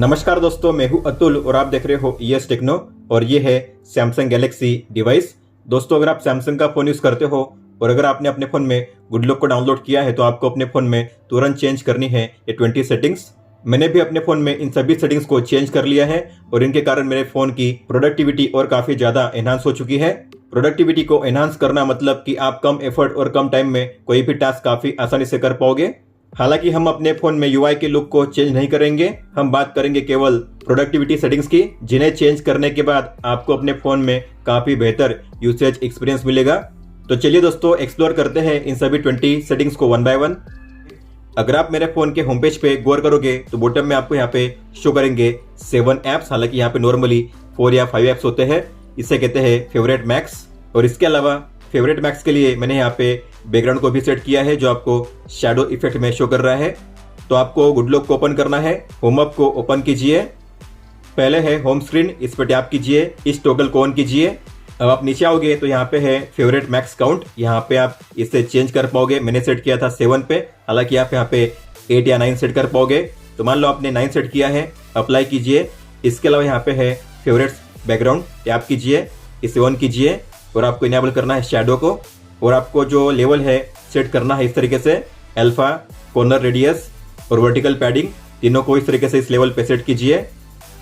नमस्कार दोस्तों, मैं हूं अतुल और आप देख रहे हो ES टेक्नो और ये है सैमसंग गैलेक्सी डिवाइस। दोस्तों, अगर आप सैमसंग का फ़ोन यूज़ करते हो और अगर आपने अपने फ़ोन में गुड लक को डाउनलोड किया है तो आपको अपने फ़ोन में तुरंत चेंज करनी है ये 20 सेटिंग्स। मैंने भी अपने फ़ोन में इन सभी सेटिंग्स को चेंज कर लिया है और इनके कारण मेरे फ़ोन की प्रोडक्टिविटी और काफ़ी ज़्यादा एनहांस हो चुकी है। प्रोडक्टिविटी को एनहांस करना मतलब कि आप कम एफर्ट और कम टाइम में कोई भी टास्क काफ़ी आसानी से कर पाओगे। हालांकि हम अपने फोन में UI के लुक को चेंज नहीं करेंगे, हम बात करेंगे केवल प्रोडक्टिविटी सेटिंग्स की, जिन्हें चेंज करने के बाद आपको अपने फोन में काफी बेहतर यूसेज एक्सपीरियंस मिलेगा। तो चलिए दोस्तों, एक्सप्लोर करते हैं इन सभी 20 सेटिंग्स को वन बाय वन। अगर आप मेरे फोन के होम पेज पे गौर करोगे तो बॉटम में आपको यहाँ पे शो करेंगे 7 ऐप्स। हालांकि यहाँ पे नॉर्मली 4 या 5 ऐप्स होते हैं, इसे कहते हैं फेवरेट मैक्स। और इसके अलावा फेवरेट मैक्स के लिए मैंने यहाँ पे बैकग्राउंड को भी सेट किया है जो आपको शैडो इफेक्ट में शो कर रहा है। तो आपको गुड लक को ओपन करना है, होम अप को ओपन कीजिए। पहले है होम स्क्रीन, इस पर टैप कीजिए, इस टॉगल को ऑन कीजिए। अब आप नीचे आओगे तो यहाँ पे है फेवरेट मैक्स काउंट, यहाँ पे आप इसे चेंज कर पाओगे। मैंने सेट किया था 7 पे, हालांकि आप यहाँ पे 8 या 9 सेट कर पाओगे। तो मान लो आपने 9 सेट किया है, अप्लाई कीजिए। इसके अलावा यहाँ पे है फेवरेट्स बैकग्राउंड, टैप कीजिए, इसे ऑन कीजिए और आपको इनेबल करना है शैडो को। और आपको जो लेवल है सेट करना है इस तरीके से, अल्फा, कॉर्नर रेडियस और वर्टिकल पैडिंग, तीनों को इस तरीके से इस लेवल पे सेट कीजिए।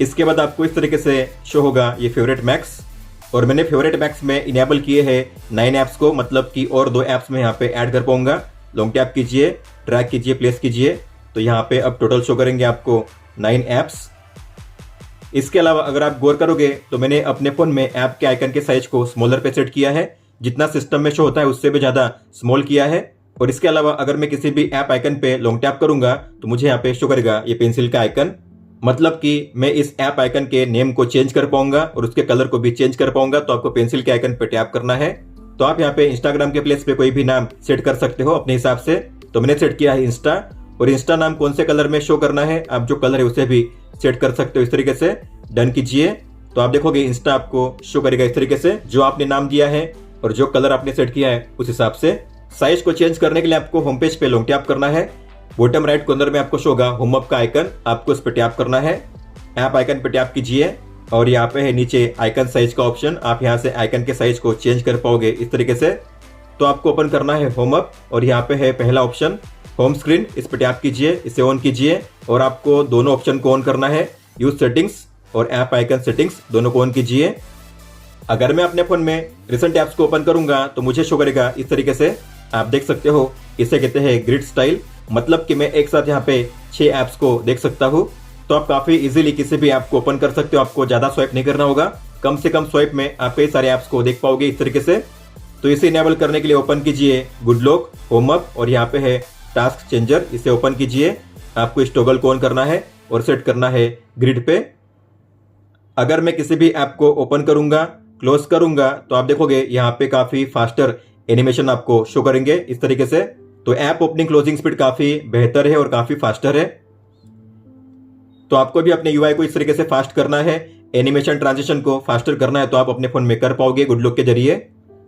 इसके बाद आपको इस तरीके से शो होगा ये फेवरेट मैक्स। और मैंने फेवरेट मैक्स में इनेबल किए हैं 9 ऐप्स को, मतलब कि और 2 ऐप्स में यहाँ पे ऐड कर पाऊंगा। लॉन्ग टैप कीजिए, ड्रैग कीजिए, प्लेस कीजिए, तो यहाँ पे अब टोटल शो करेंगे आपको 9 ऐप्स। इसके अलावा अगर आप गौर करोगे तो मैंने अपने फोन में ऐप के आइकन के साइज को स्मॉलर पे सेट किया है, जितना सिस्टम में शो होता है उससे भी ज्यादा स्मॉल किया है। और इसके अलावा अगर मैं किसी भी ऐप आइकन पे लॉन्ग टैप करूंगा तो मुझे यहाँ पे शो करेगा ये पेंसिल का आइकन, मतलब कि मैं इस ऐप आइकन के नेम को चेंज कर पाऊंगा और उसके कलर को भी चेंज कर पाऊंगा। तो आपको पेंसिल के आइकन पे टैप करना है। तो आप यहाँ पे इंस्टाग्राम के प्लेस पे कोई भी नाम सेट कर सकते हो अपने हिसाब से। तो मैंने सेट किया है इंस्टा, और इंस्टा नाम कौन से कलर में शो करना है आप जो कलर है उसे भी सेट कर सकते हो इस तरीके से। डन कीजिए तो आप देखोगे इंस्टा आपको शो करेगा इस तरीके से, जो आपने नाम दिया है और जो कलर आपने सेट किया है उस हिसाब से। साइज को चेंज करने के लिए आपको होम पेज पे लॉन्ग टैप करना है। बॉटम राइट कॉर्नर में आपको शो होगा होम अप का आइकन, आपको इस पे टैप करना है। ऐप आइकन पे टैप कीजिए और यहाँ पे है नीचे आइकन साइज का ऑप्शन, आप यहाँ से आइकन के साइज को चेंज कर पाओगे इस तरीके से। तो आपको ओपन करना है होम अप और यहाँ पे है पहला ऑप्शन होम स्क्रीन, इस पे टैप कीजिए, इसे ऑन कीजिए और आपको दोनों ऑप्शन को ऑन करना है, यूज सेटिंग्स और ऐप आइकन सेटिंग्स, दोनों को ऑन कीजिए। अगर मैं अपने फोन में रिसेंट ऐप्स को ओपन करूंगा तो मुझे शो करेगा इस तरीके से, आप देख सकते हो। इसे कहते हैं ग्रिड स्टाइल, मतलब कि मैं एक साथ यहाँ पे 6 ऐप्स को देख सकता हूँ। तो आप काफी इजीली किसी भी ऐप को ओपन कर सकते हो, आपको ज्यादा स्वाइप नहीं करना होगा। कम से कम स्वाइप में आप कई सारे ऐप्स को देख पाओगे इस तरीके से। तो इसे इनेबल करने के लिए ओपन कीजिए गुड लक, होम अप और यहाँ पे है टास्क चेंजर, इसे ओपन कीजिए। आपको इस टॉगल को ऑन करना है और सेट करना है ग्रिड पे। अगर मैं किसी भी ऐप को ओपन करूंगा, क्लोज करूंगा, तो आप देखोगे यहाँ पे काफी फास्टर एनिमेशन आपको शो करेंगे इस तरीके से। तो ऐप ओपनिंग क्लोजिंग स्पीड काफी बेहतर है और काफी फास्टर है। तो आपको भी अपने UI को इस तरीके से फास्ट करना है, एनिमेशन ट्रांजिशन को फास्टर करना है, तो आप अपने फोन में कर पाओगे गुड लक के जरिए।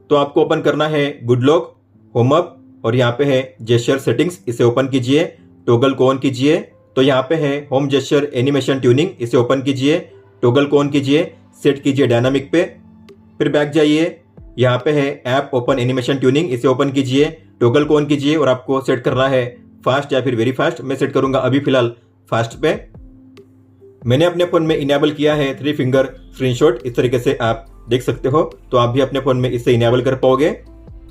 तो आपको ओपन करना है गुड लक, होम अप और यहाँ पे है जेस्चर सेटिंग्स, इसे ओपन कीजिए, टॉगल को ऑन कीजिए। तो यहाँ पे है होम जेस्चर एनिमेशन ट्यूनिंग, इसे ओपन कीजिए, टॉगल को ऑन कीजिए, सेट कीजिए डायनामिक पे। फिर बैक जाइए, यहाँ पे है ऐप ओपन एनिमेशन ट्यूनिंग, इसे ओपन कीजिए, टॉगल को ऑन कीजिए और आपको सेट करना है फास्ट या फिर वेरी फास्ट। मैं सेट करूंगा अभी फिलहाल फास्ट पे। मैंने अपने फोन में इनेबल किया है 3 फिंगर स्क्रीनशॉट, इस तरीके से आप देख सकते हो। तो आप भी अपने फोन में इसे इनेबल कर पाओगे।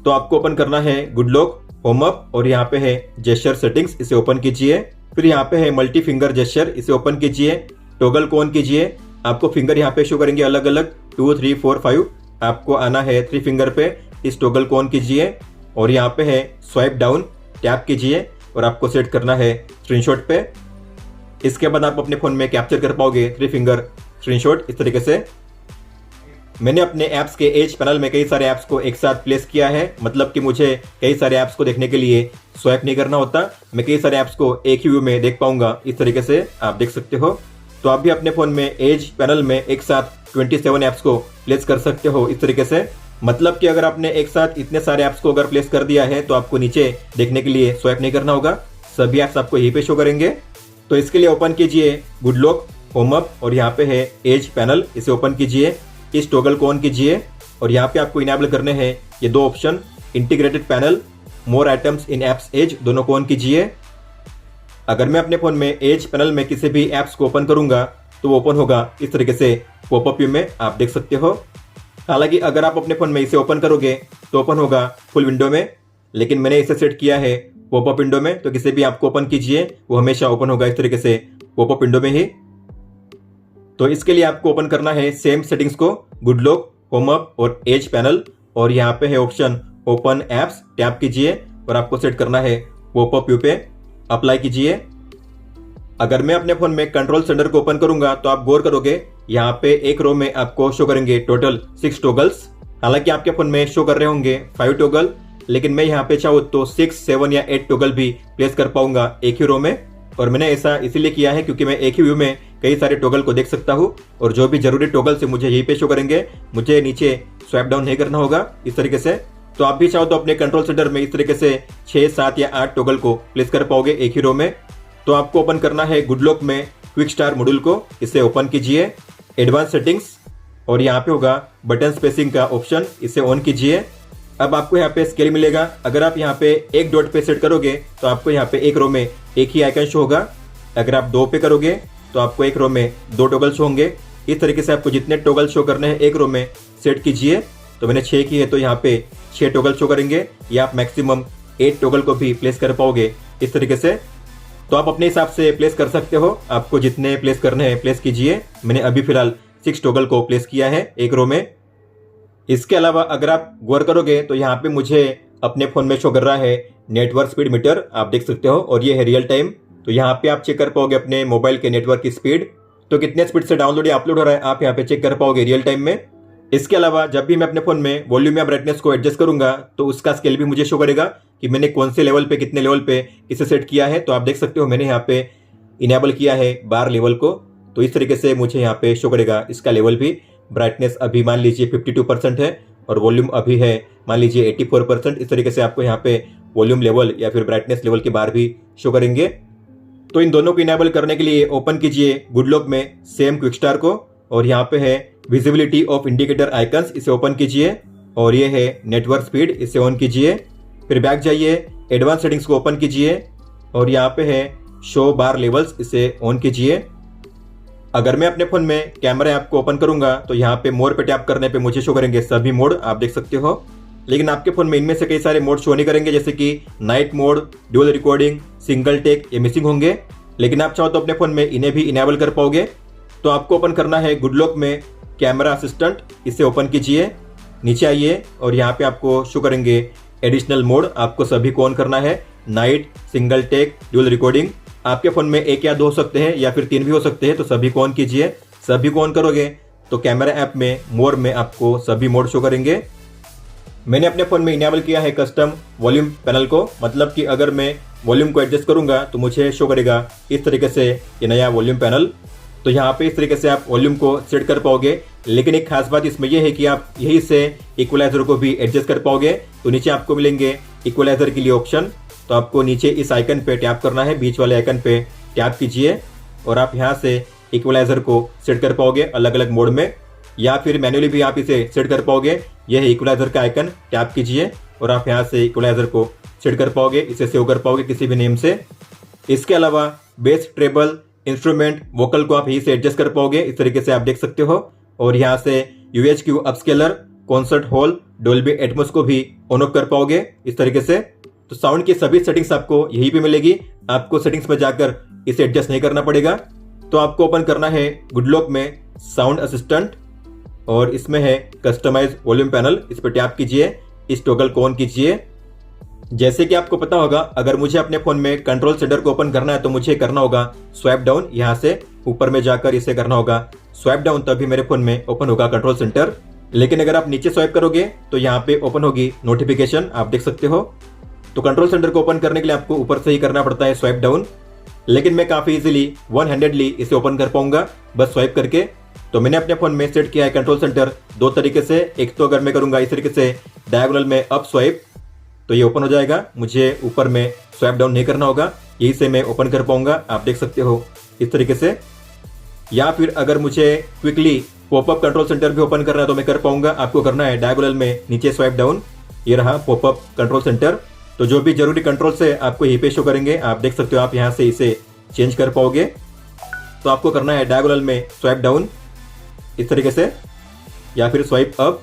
तो आपको ओपन करना है गुड लक, होम अप और यहाँ पे है जेस्चर सेटिंग्स, इसे ओपन कीजिए। फिर यहाँ पे है मल्टी फिंगर जेस्चर, इसे ओपन कीजिए, टॉगल को ऑन कीजिए। आपको फिंगर यहाँ पे शो करेंगे अलग अलग 2, 3, 4, 5। आपको आना है 3 फिंगर पे, इस टॉगल को ऑन कीजिए और यहाँ पे है स्वाइप डाउन, टैप कीजिए और आपको सेट करना है स्क्रीनशॉट पे। इसके बाद आप अपने फोन में कैप्चर कर पाओगे 3 फिंगर स्क्रीनशॉट इस तरीके से। मैंने अपने ऐप्स के एज पैनल में कई सारे ऐप्स को एक साथ प्लेस किया है, मतलब कि मुझे कई सारे ऐप्स को देखने के लिए स्वाइप नहीं करना होता, मैं कई सारे ऐप्स को एक ही व्यू में देख पाऊंगा इस तरीके से, आप देख सकते हो। तो आप भी अपने फोन में एज पैनल में एक साथ 27 ऐप्स को प्लेस कर सकते हो इस तरीके से। मतलब कि अगर आपने एक साथ इतने सारे ऐप्स को अगर प्लेस कर दिया है तो आपको नीचे देखने के लिए स्वाइप नहीं करना होगा, सभी ऐप्स आपको यहीं पे शो करेंगे। तो इसके लिए ओपन कीजिए गुड लक, होम अप और यहाँ पे है एज पैनल, इसे ओपन कीजिए, इस टॉगल को ऑन कीजिए और यहाँ पे आपको इनेबल करने हैं ये दो option, integrated panel, more items in apps edge, दोनों को ऑन कीजिए। अगर मैं अपने फोन में एज पैनल में किसी भी एप्स को ओपन करूंगा तो वो ओपन होगा इस तरीके से पॉपअप व्यू में, आप देख सकते हो। हालांकि अगर आप अपने फोन में इसे ओपन करोगे तो ओपन होगा फुल विंडो में, लेकिन मैंने इसे सेट किया है पॉपअप विंडो में, तो किसी भी ऐप को ओपन कीजिए वो हमेशा ओपन होगा इस तरीके से पॉपअप विंडो में ही। तो इसके लिए आपको ओपन करना है सेम सेटिंग्स को, गुड लॉक, होम अप और एज पैनल, और यहाँ पे है ऑप्शन ओपन एप्स, टैप कीजिए और आपको सेट करना है पॉपअप व्यू पे, अप्लाई कीजिए। अगर मैं अपने फोन में कंट्रोल सेंटर को ओपन करूंगा तो आप गौर करोगे यहाँ पे एक रो में आपको शो करेंगे टोटल 6 टॉगल्स। हालांकि आपके फोन में शो कर रहे होंगे 5 टॉगल, लेकिन मैं यहाँ पे चाहूँ तो 6, 7 या 8 टॉगल भी प्लेस कर पाऊंगा एक ही रो में। और मैंने ऐसा इसीलिए किया है क्योंकि मैं एक ही व्यू में कई सारे टॉगल को देख सकता हूँ और जो भी जरूरी टॉगल से मुझे यहीं पे शो करेंगे, मुझे नीचे स्वाइप डाउन नहीं करना होगा इस तरीके से। तो आप भी चाहो तो अपने कंट्रोल सेंटर में इस तरीके से 6, 7 या 8 टॉगल को प्लेस कर पाओगे एक ही रो में। तो आपको ओपन करना है गुड लॉक में क्विक स्टार मॉड्यूल को, इसे ओपन कीजिए, एडवांस सेटिंग्स और यहाँ पे होगा बटन स्पेसिंग का ऑप्शन, इसे ऑन कीजिए। अब आपको यहाँ पे स्केल मिलेगा, अगर आप यहाँ पे एक डॉट पे सेट करोगे तो आपको यहाँ पे एक रो में एक ही आइकन शो होगा, अगर आप 2 पे करोगे तो आपको एक रो में 2 टॉगल शो होंगे। इस तरीके से आपको जितने टॉगल शो करने हैं एक रो में सेट कीजिए। तो मैंने 6 की है तो यहाँ पे 6 टॉगल शो करेंगे, या आप मैक्सिमम 8 टॉगल को भी प्लेस कर पाओगे इस तरीके से। तो आप अपने हिसाब से प्लेस कर सकते हो, आपको जितने प्लेस करने हैं प्लेस कीजिए। मैंने अभी फिलहाल 6 टॉगल को प्लेस किया है एक रो में। इसके अलावा अगर आप गौर करोगे तो यहाँ पे मुझे अपने फोन में शो कर रहा है नेटवर्क स्पीड मीटर, आप देख सकते हो, और ये है रियल टाइम। तो यहाँ पे आप चेक कर पाओगे अपने मोबाइल के नेटवर्क की स्पीड, तो कितने स्पीड से डाउनलोड या अपलोड हो रहा है आप यहाँ पे चेक कर पाओगे रियल टाइम में। इसके अलावा जब भी मैं अपने फोन में वॉल्यूम या ब्राइटनेस को एडजस्ट करूंगा तो उसका स्केल भी मुझे शो करेगा कि मैंने कौन से लेवल पे कितने लेवल पे इसे सेट किया है। तो आप देख सकते हो मैंने यहाँ पे इनेबल किया है बार लेवल को, तो इस तरीके से मुझे यहाँ पे शो करेगा इसका लेवल भी। ब्राइटनेस अभी मान लीजिए 52% है और वॉल्यूम अभी है मान लीजिए 84%। इस तरीके से आपको यहाँ पे वॉल्यूम लेवल या फिर ब्राइटनेस लेवल के बार भी शो करेंगे। तो इन दोनों को इनेबल करने के लिए ओपन कीजिए गुड लॉक में सेम क्विक स्टार को, और यहाँ पे है विजिबिलिटी ऑफ इंडिकेटर आइकन्स, इसे ओपन कीजिए, और ये है नेटवर्क स्पीड, इसे ऑन कीजिए। फिर बैक जाइए, एडवांस सेटिंग्स को ओपन कीजिए और यहाँ पे है शो बार लेवल्स, इसे ऑन कीजिए। अगर मैं अपने फोन में कैमरा ऐप को ओपन करूंगा तो यहाँ पे मोड पे टैप करने पे मुझे शो करेंगे सभी मोड, आप देख सकते हो। लेकिन आपके फोन में इनमें से कई सारे मोड शो नहीं करेंगे, जैसे कि night mode, dual recording, single take, ये मिसिंग होंगे। लेकिन आप चाहो तो अपने फोन में इन्हें भी इनेबल कर पाओगे। तो आपको ओपन करना है गुड लॉक में कैमरा असिस्टेंट, इसे ओपन कीजिए, नीचे आइए और यहाँ पे आपको शो करेंगे एडिशनल मोड, आपको सभी को ऑन करना है, night, single take, dual recording. आपके फोन में 1 या 2 हो सकते हैं या फिर 3 भी हो सकते हैं, तो सभी को ऑन कीजिए। सभी को ऑन करोगे तो कैमरा ऐप में मोर में आपको सभी मोड शो करेंगे। मैंने अपने फोन में इनेबल किया है कस्टम वॉल्यूम पैनल को, मतलब कि अगर मैं वॉल्यूम को एडजस्ट करूंगा तो मुझे शो करेगा इस तरीके से ये नया वॉल्यूम पैनल। तो यहाँ पे इस तरीके से आप वॉल्यूम को सेट कर पाओगे। लेकिन एक खास बात इसमें यह है कि आप यहीं से इक्वलाइजर को भी एडजस्ट कर पाओगे। तो नीचे आपको मिलेंगे इक्वलाइजर के लिए ऑप्शन, तो आपको नीचे इस आइकन पे टैप करना है, बीच वाले आइकन पे टैप कीजिए और आप यहाँ से इक्वलाइजर को सेट कर पाओगे अलग अलग मोड में, या फिर मैन्युअली भी आप इसे सेट कर पाओगे। यह है इक्वलाइजर का आइकन, टैप कीजिए और आप यहाँ से इक्वलाइजर को सेट कर पाओगे, इसे सेव कर पाओगे किसी भी नेम से। इसके अलावा बेस, ट्रेबल, इंस्ट्रूमेंट, वोकल को आप यहीं से एडजस्ट कर पाओगे, इस तरीके से आप देख सकते हो। और यहाँ से UHQ upscaler, concert hall, Dolby Atmos को भी ऑन ऑफ कर पाओगे इस तरीके से। तो साउंड की सभी सेटिंग्स आपको यहीं पे मिलेगी, आपको सेटिंग्स में जाकर इसे एडजस्ट नहीं करना पड़ेगा। तो आपको ओपन करना है गुड लॉक में साउंड असिस्टेंट और इसमें है कस्टमाइज वॉल्यूम पैनल, इस पर टैप कीजिए, इस टॉगल को ऑन कीजिए। जैसे कि आपको पता होगा अगर मुझे अपने फोन में कंट्रोल सेंटर को ओपन करना है तो मुझे करना होगा स्वाइप डाउन, यहाँ से ऊपर में जाकर इसे करना होगा स्वाइप डाउन, तभी मेरे फोन में ओपन होगा कंट्रोल सेंटर। लेकिन अगर आप नीचे स्वाइप करोगे तो यहाँ पे ओपन होगी नोटिफिकेशन, आप देख सकते हो। तो कंट्रोल सेंटर को ओपन करने के लिए आपको ऊपर से ही करना पड़ता है स्वाइप डाउन, लेकिन मैं काफी इजीली वन हैंडेडली इसे ओपन कर पाऊंगा बस स्वाइप करके। तो मैंने अपने फोन में सेट किया है कंट्रोल सेंटर 2 तरीके से। एक तो अगर मैं करूंगा इस तरीके से डायगोनल में अप स्वाइप तो ये ओपन हो जाएगा, मुझे ऊपर में स्वाइप डाउन नहीं करना होगा, यही से मैं ओपन कर पाऊंगा, आप देख सकते हो इस तरीके से। या फिर अगर मुझे क्विकली पॉपअप कंट्रोल सेंटर भी ओपन करना है तो मैं कर पाऊंगा। आपको करना है डायगोनल में नीचे स्वाइप डाउन, ये रहा पॉपअप कंट्रोल सेंटर। तो जो भी जरूरी कंट्रोल्स है आपको यहीं पे शो करेंगे, आप देख सकते हो। आप यहाँ से इसे चेंज कर पाओगे। तो आपको करना है डायगोनल में स्वाइप डाउन इस तरीके से, या फिर स्वाइप अप।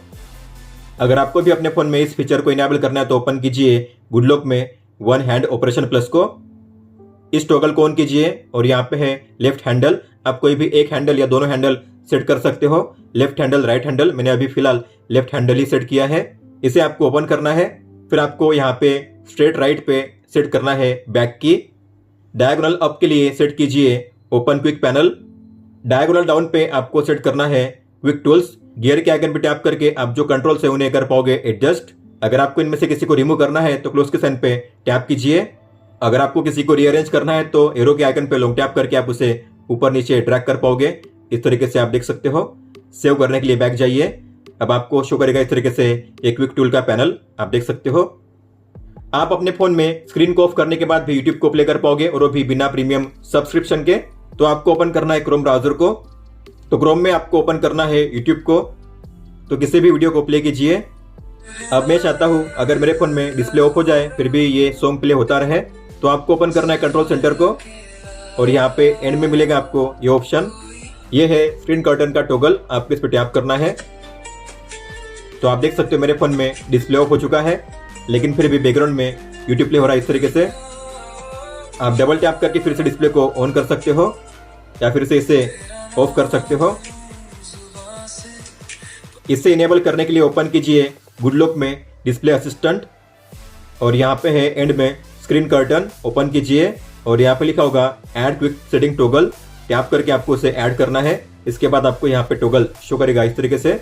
अगर आपको भी अपने फोन में इस फीचर को इनेबल करना है तो ओपन कीजिए गुड लॉक में वन हैंड ऑपरेशन प्लस को, इस टॉगल को ऑन कीजिए और यहाँ पे है लेफ्ट हैंडल। आप कोई भी एक हैंडल या दोनों हैंडल सेट कर सकते हो, लेफ्ट हैंडल राइट हैंडल। मैंने अभी फिलहाल लेफ्ट हैंडल ही सेट किया है। इसे आपको ओपन करना है। फिर आपको यहाँ पे स्ट्रेट राइट पे सेट करना है बैक की। डायगोनल अप के लिए सेट कीजिए open quick panel. Diagonal down पे आपको सेट करना है क्विक टूल्स। गियर के आइकन पे टैप करके आप जो कंट्रोल्स है उन्हें कर पाओगे एडजस्ट। अगर आपको इनमें से किसी को रिमूव करना है तो क्लोज के साइन पे टैप कीजिए। अगर आपको किसी को रीअरेंज करना है तो एरो के आइकन पे लॉन्ग टैप करके आप उसे ऊपर नीचे ड्रैग कर पाओगे। इस तरीके से आप देख सकते हो। सेव करने के लिए बैक जाइए। अब आपको शो करेगा इस तरीके से एक क्विक टूल का पैनल, आप देख सकते हो। आप अपने फोन में स्क्रीन को ऑफ करने के बाद भी यूट्यूब को प्ले कर पाओगे, और वो भी बिना प्रीमियम सब्सक्रिप्शन के। तो आपको ओपन करना है क्रोम ब्राउजर को। तो क्रोम में आपको ओपन करना है यूट्यूब को। तो किसी भी वीडियो को प्ले कीजिए। अब मैं चाहता हूं अगर मेरे फोन में डिस्प्ले ऑफ हो जाए फिर भी ये सॉन्ग प्ले होता रहे, तो आपको ओपन करना है कंट्रोल सेंटर को, और यहाँ पे एंड में मिलेगा आपको ये ऑप्शन। ये है स्क्रीन कर्टन का टॉगल, आपको इस पर टैप करना है। तो आप देख सकते हो मेरे फोन में डिस्प्ले ऑफ हो चुका है, लेकिन फिर भी बैकग्राउंड में यूट्यूब प्ले हो रहा है इस तरीके से। आप डबल टैप करके फिर से डिस्प्ले को ऑन कर सकते हो, या फिर से इसे ऑफ कर सकते हो। इसे इनेबल करने के लिए ओपन कीजिए गुड लॉक में डिस्प्ले असिस्टेंट, और यहाँ पे है एंड में स्क्रीन कर्टन, ओपन कीजिए और यहाँ पे लिखा होगा add quick setting toggle. Tap करके आपको उसे ऐड करना है। इसके बाद आपको यहाँ पे टॉगल शो करेगा इस तरीके से।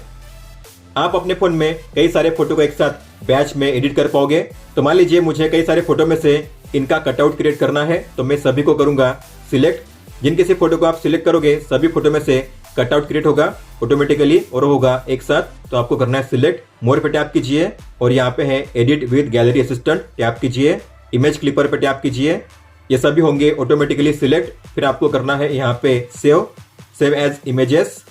आप अपने फोन में कई सारे फोटो को एक साथ बैच में एडिट कर पाओगे। तो मान लीजिए मुझे कई सारे फोटो में से इनका कटआउट क्रिएट करना है, तो मैं सभी को करूंगा सिलेक्ट। जिन किसी फोटो को आप सिलेक्ट करोगे सभी फोटो में से कटआउट क्रिएट होगा ऑटोमेटिकली और होगा एक साथ। तो आपको करना है सिलेक्ट, मोर पे टैप कीजिए और यहाँ पे है edit with gallery assistant, tap कीजिए। इमेज क्लिपर पे टैप कीजिए, ये सभी होंगे ऑटोमेटिकली सिलेक्ट। फिर आपको करना है यहाँ पे सेव एज इमेजेस।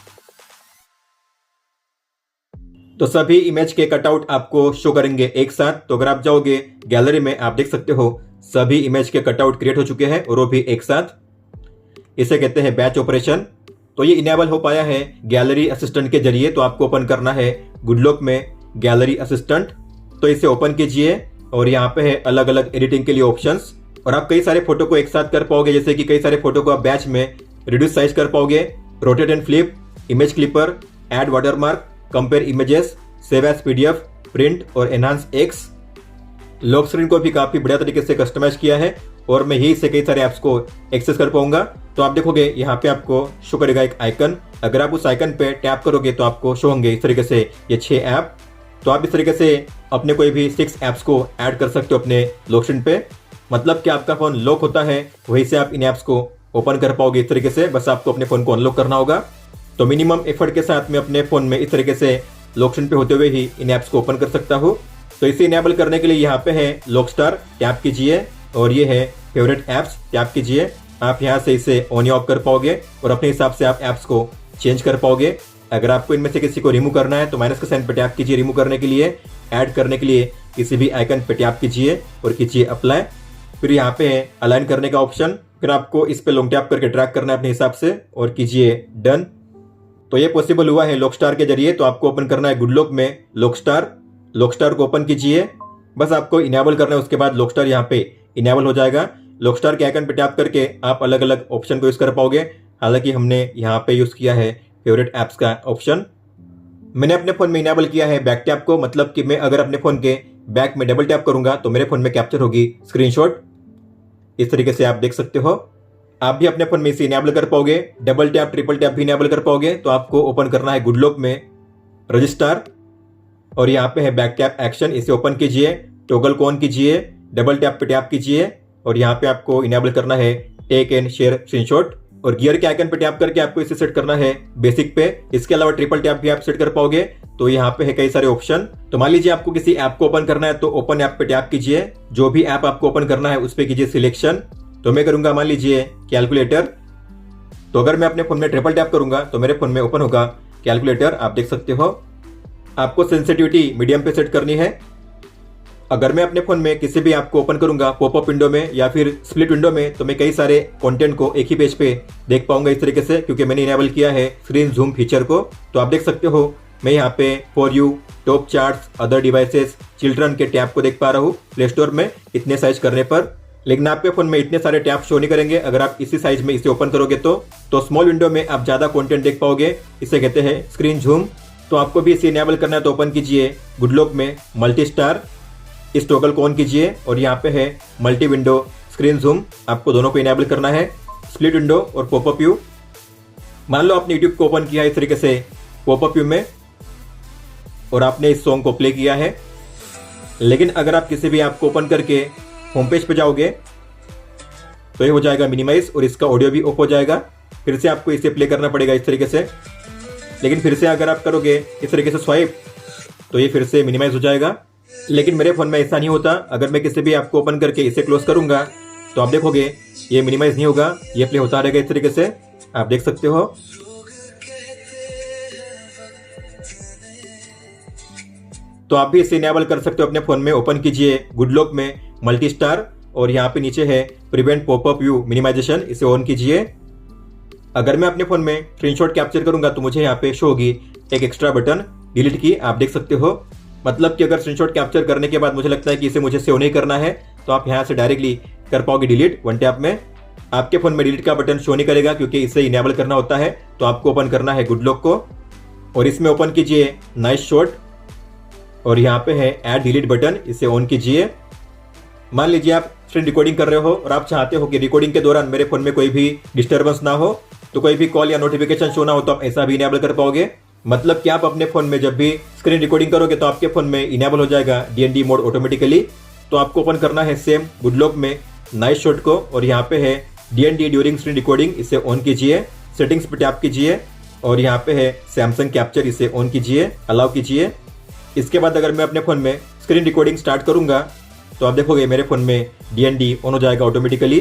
तो सभी इमेज के कटआउट आपको शो करेंगे एक साथ। तो अगर आप जाओगे गैलरी में, आप देख सकते हो सभी इमेज के कटआउट क्रिएट हो चुके हैं और वो भी एक साथ। इसे कहते हैं बैच ऑपरेशन। तो ये इनेबल हो पाया है गैलरी असिस्टेंट के जरिए। तो आपको ओपन करना है गुड लॉक में गैलरी असिस्टेंट। तो इसे ओपन कीजिए और यहाँ पे है अलग अलग एडिटिंग के लिए ऑप्शंस, और आप कई सारे फोटो को एक साथ कर पाओगे। जैसे कि कई सारे फोटो को आप बैच में रिड्यूस साइज कर पाओगे, rotate and flip, image clipper, add watermark, compare images, save as PDF, print और एनहांस एक्स। लॉक स्क्रीन को भी काफी बढ़िया तरीके से कस्टमाइज किया है और मैं यही से कई सारे ऐप्स को एक्सेस कर पाऊंगा। तो आप देखोगे यहाँ पे आपको शो करेगा एक आइकन। अगर आप उस आइकन पे टैप करोगे तो आपको शो होंगे इस तरीके से ये 6 ऐप। तो आप इस तरीके से अपने कोई भी 6 ऐप्स को ऐड कर सकते हो अपने लॉक स्क्रीन पे। मतलब कि आपका फोन लॉक होता है वहीं से आप इन ऐप्स को ओपन कर पाओगे इस तरीके से। बस आपको अपने फोन को अनलॉक करना होगा। तो मिनिमम एफर्ट के साथ मैं अपने फोन में इस तरीके से लॉक स्क्रीन पे होते हुए ही इन ऐप्स को ओपन कर सकता हूँ। तो इसे इनेबल करने के लिए यहाँ पे है लॉक स्टार, टैप कीजिए और ये है फेवरेट ऐप्स, टैप कीजिए। आप यहाँ से इसे ऑन या ऑफ कर पाओगे और अपने हिसाब से आप ऐप्स को चेंज कर पाओगे। अगर आपको इनमें से किसी को रिमूव करना है तो माइनस के साइन पे टैप कीजिए रिमूव करने के लिए। ऐड करने के लिए किसी भी आइकन पे टैप कीजिए और कीजिए अप्लाई। फिर यहाँ पे है अलाइन करने का ऑप्शन। फिर आपको इस पे लॉन्ग टैप करके ड्रैग करना है अपने हिसाब से और कीजिए डन। तो ये पॉसिबल हुआ है लॉक स्टार के जरिए। तो आपको ओपन करना है गुड लॉक में लॉक स्टार को ओपन कीजिए। बस आपको इनेबल करना है, उसके बाद लॉक स्टार यहाँ पे इनेबल हो जाएगा। लॉक स्टार के आइकन पे टैप करके आप अलग अलग ऑप्शन को यूज कर पाओगे। हालांकि हमने यहाँ पे यूज किया है फेवरेट ऐप्स का ऑप्शन। मैंने अपने फोन में इनेबल किया है बैक टैप को, मतलब कि मैं अगर अपने फोन के बैक में डबल टैप करूंगा तो मेरे फोन में कैप्चर होगी स्क्रीनशॉट। इस तरीके से आप देख सकते हो। आप भी अपने फोन में इसे इनेबल कर पाओगे। डबल टैप ट्रिपल टैप भी इनेबल कर पाओगे। तो आपको ओपन करना है गुड लॉक में रजिस्टर और यहाँ पे है बैक टैप एक्शन। इसे ओपन कीजिए, टॉगल को ऑन कीजिए, डबल टैप पे टैप कीजिए और यहाँ पे आपको इनेबल करना है टेक एंड शेयर स्क्रीनशॉट। और गियर के आइकन पे टैप करके आपको इसे सेट करना है बेसिक पे। इसके अलावा ट्रिपल टैप भी आप सेट कर पाओगे। तो यहाँ पे है कई सारे ऑप्शन। तो मान लीजिए आपको किसी ऐप को ओपन करना है तो ओपन ऐप पे टैप कीजिए। जो भी ऐप आपको ओपन करना है उस पे कीजिए सिलेक्शन। तो मैं करूंगा मान लीजिए कैलकुलेटर। तो अगर मैं अपने फ़ोन में ट्रिपल टैप करूंगा तो मेरे फ़ोन में ओपन होगा कैलकुलेटर, आप देख सकते हो। आपको सेंसिटिविटी मीडियम पे सेट करनी है। अगर मैं अपने फ़ोन में किसी भी ऐप को ओपन करूंगा पॉपअप विंडो में या फिर स्प्लिट विंडो में, तो मैं कई सारे कंटेंट को एक ही पेज पे देख पाऊंगा इस तरीके से, क्योंकि मैंने इनेबल किया है स्क्रीन जूम फीचर को। तो आप देख सकते हो मैं यहाँ पे for you, top charts, other devices, children के टैब को देख पा रहा हूँ प्ले स्टोर में इतने साइज करने पर। लेकिन आपके फोन में इतने सारे टैब शो नहीं करेंगे अगर आप इसी साइज में इसे ओपन करोगे तो स्मॉल विंडो में आप ज्यादा कंटेंट देख पाओगे। इसे कहते हैं स्क्रीन जूम। तो आपको भी इसे इनेबल करना है तो ओपन कीजिए गुडलॉक में मल्टी स्टार, इस टॉगल को ऑन कीजिए और यहाँ पे है मल्टी विंडो स्क्रीन जूम, आपको दोनों को इनेबल करना है, स्प्लिट विंडो और पॉपअप व्यू। मान लो आपने यूट्यूब को ओपन किया है इस तरीके से पॉपअप व्यू में और आपने इस सॉन्ग को प्ले किया है। लेकिन अगर आप किसी भी ऐप को ओपन करके होम पेज पे जाओगे तो ये हो जाएगा मिनिमाइज और इसका ऑडियो भी ऑफ हो जाएगा। फिर से आपको इसे प्ले करना पड़ेगा इस तरीके से। लेकिन फिर से अगर आप करोगे इस तरीके से स्वाइप तो ये फिर से मिनिमाइज हो जाएगा। लेकिन मेरे फोन में ऐसा नहीं होता। अगर मैं किसी भी ऐप को ओपन करके इसे क्लोज करूंगा तो आप देखोगे ये मिनिमाइज नहीं होगा, ये प्ले होता रहेगा इस तरीके से, आप देख सकते हो। तो आप भी इसे इनेबल कर सकते हो अपने फोन में। ओपन कीजिए गुडलॉक में मल्टी स्टार और यहाँ पे नीचे है प्रिवेंट पॉपअप व्यू मिनिमाइजेशन, इसे ऑन कीजिए। अगर मैं अपने फोन में स्क्रीनशॉट कैप्चर करूंगा तो मुझे यहाँ पे शो होगी एक एक्स्ट्रा बटन डिलीट की, आप देख सकते हो। मतलब कि अगर स्क्रीनशॉट कैप्चर करने के बाद मुझे लगता है कि इसे मुझे सेव नहीं करना है तो आप यहाँ से डायरेक्टली कर पाओगे डिलीट वन टैप में। आपके फोन में डिलीट का बटन शो नहीं करेगा क्योंकि इसे इनेबल करना होता है। तो आपको ओपन करना है गुडलॉक को और इसमें ओपन कीजिए नाइस शॉट और यहाँ पे है ऐड डिलीट बटन, इसे ऑन कीजिए। मान लीजिए आप स्क्रीन रिकॉर्डिंग कर रहे हो और आप चाहते हो कि रिकॉर्डिंग के दौरान मेरे फोन में कोई भी डिस्टर्बेंस ना हो, तो कोई भी कॉल या नोटिफिकेशन शो ना हो, तो आप ऐसा भी इनेबल कर पाओगे। मतलब कि आप अपने फोन में जब भी स्क्रीन रिकॉर्डिंग करोगे तो आपके फोन में इनेबल हो जाएगा DND मोड ऑटोमेटिकली। तो आपको ओपन करना है सेम गुडलॉक में नाइस शॉट को और यहाँ पे है DND ड्यूरिंग स्क्रीन रिकॉर्डिंग, इसे ऑन कीजिए। सेटिंग्स पे टैप कीजिए और यहाँ पे है सैमसंग कैप्चर, इसे ऑन कीजिए, अलाउ कीजिए। इसके बाद अगर मैं अपने फोन में स्क्रीन रिकॉर्डिंग स्टार्ट करूंगा तो आप देखोगे मेरे फोन में DND ऑन हो जाएगा ऑटोमेटिकली।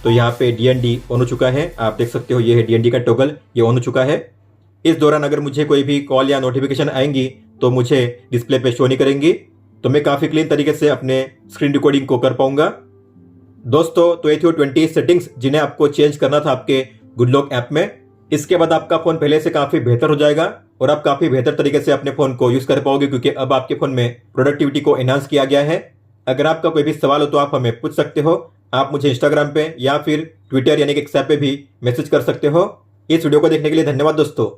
तो यहाँ पे DND ऑन हो चुका है, आप देख सकते हो ये है DND का टॉगल, ये ऑन हो चुका है। इस दौरान अगर मुझे कोई भी कॉल या नोटिफिकेशन आएंगी तो मुझे डिस्प्ले पे शो नहीं करेंगी, तो मैं काफ़ी क्लीन तरीके से अपने स्क्रीन रिकॉर्डिंग को कर पाऊंगा। दोस्तों तो ये थी 20 सेटिंग्स जिन्हें आपको चेंज करना था आपके गुडलॉक ऐप में। इसके बाद आपका फ़ोन पहले से काफ़ी बेहतर हो जाएगा और आप काफ़ी बेहतर तरीके से अपने फ़ोन को यूज़ कर पाओगे क्योंकि अब आपके फ़ोन में प्रोडक्टिविटी को एनहांस किया गया है। अगर आपका कोई भी सवाल हो तो आप हमें पूछ सकते हो। आप मुझे इंस्टाग्राम पे या फिर ट्विटर यानी कि एक्स ऐप पे भी मैसेज कर सकते हो। इस वीडियो को देखने के लिए धन्यवाद दोस्तों।